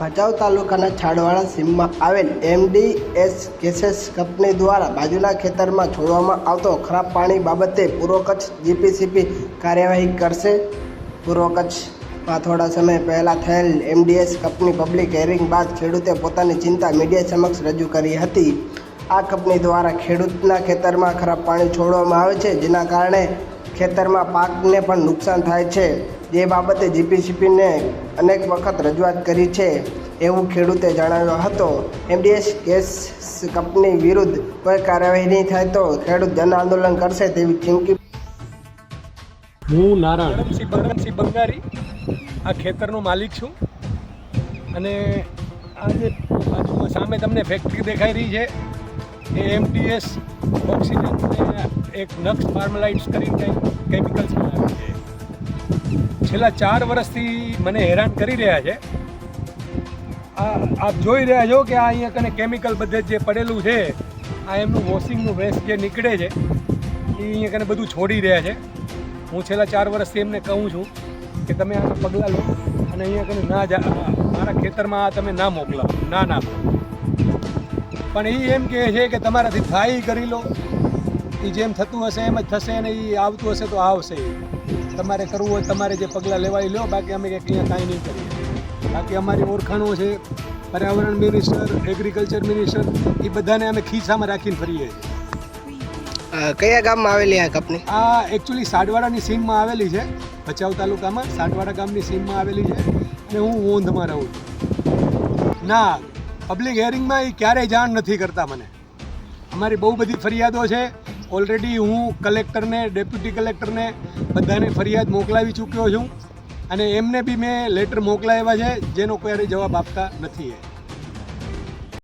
ભચાઉ તાલુકાના છાડવાડા સીમમાં આવેલ MDS ગેસેસ કંપની દ્વારા બાજુના ખેતરમાં છોડવામાં આવતો ખરાબ પાણી બાબતે પૂર્વ કચ્છ GPCP કાર્યવાહી કરશે. પૂર્વ કચ્છમાં થોડા સમય પહેલાં થયેલ MDS કંપની પબ્લિક હિયરિંગ બાદ ખેડૂતે પોતાની ચિંતા મીડિયા સમક્ષ રજૂ કરી હતી. આ કંપની દ્વારા ખેડૂતના ખેતરમાં ખરાબ પાણી છોડવામાં આવે છે, જેના કારણે ખેતરમાં પાકને પણ નુકસાન થાય છે. જે બાબતે GPCPને અનેક વખત રજૂઆત કરી છે એવું ખેડૂતે જણાવ્યો હતો. MDS ગેસ કંપની વિરુદ્ધ કોઈ કાર્યવાહી નહીં થાય તો ખેડૂત જન આંદોલન કરશે તેવી ચીમકી. હું નારાયણસિંહ બંગારી આ ખેતરનો માલિક છું અને આજે બાજુમાં સામે તમને ફેક્ટરી દેખાઈ રહી છે એ MDS ઓક્સિજન એક નક્સ ફાર્મલાઇટ્સ કરીને કેમિકલ્સ બનાવે છે. છેલ્લા 4 વર્ષથી મને હેરાન કરી રહ્યા છે. આપ જોઈ રહ્યા છો કે આ અહીંયા કને કેમિકલ બધે જે પડેલું છે, આ એમનું વોશિંગનું વેસ્ટ જે નીકળે છે એ અહીંયા કને બધું છોડી રહ્યા છે. હું છેલ્લા 4 વર્ષથી એમને કહું છું કે તમે આના પગલાં લો અને અહીંયા કને ના મારા ખેતરમાં આ તમે ના મોકલાવો, ના નાખો. પણ એ એમ કહે છે કે તમારાથી થાય કરી લો, એ જેમ થતું હશે એમ જ થશે અને એ આવતું હશે તો આવશે. તમારે કરવું હોય તમારે જે પગલાં લેવાય લો, બાકી અમે કંઈ કાંઈ નહીં કરીએ. બાકી અમારી ઓળખાણો છે પર્યાવરણ મિનિસ્ટર, એગ્રીકલ્ચર મિનિસ્ટર, એ બધાને અમે ખીચામાં રાખીને ફરીએ છીએ. કયા ગામમાં આવેલી આ કંપની? આ એકચ્યુઅલી સાડવાડાની સીમમાં આવેલી છે. ભચાઉ તાલુકામાં સાડવાડા ગામની સીમમાં આવેલી છે અને હું ઓંધમાં રહું છું. ના, પબ્લિક હિયરિંગમાં એ ક્યારેય જાણ નથી કરતા મને. અમારી બહુ બધી ફરિયાદો છે. ઓલરેડી હું કલેક્ટરને, ડેપ્યુટી કલેક્ટરને બધાને ફરિયાદ મોકલાવી ચૂક્યો છું અને એમને બી મેં લેટર મોકલાવ્યા છે, જેનો કોઈ જવાબ આપતા નથી.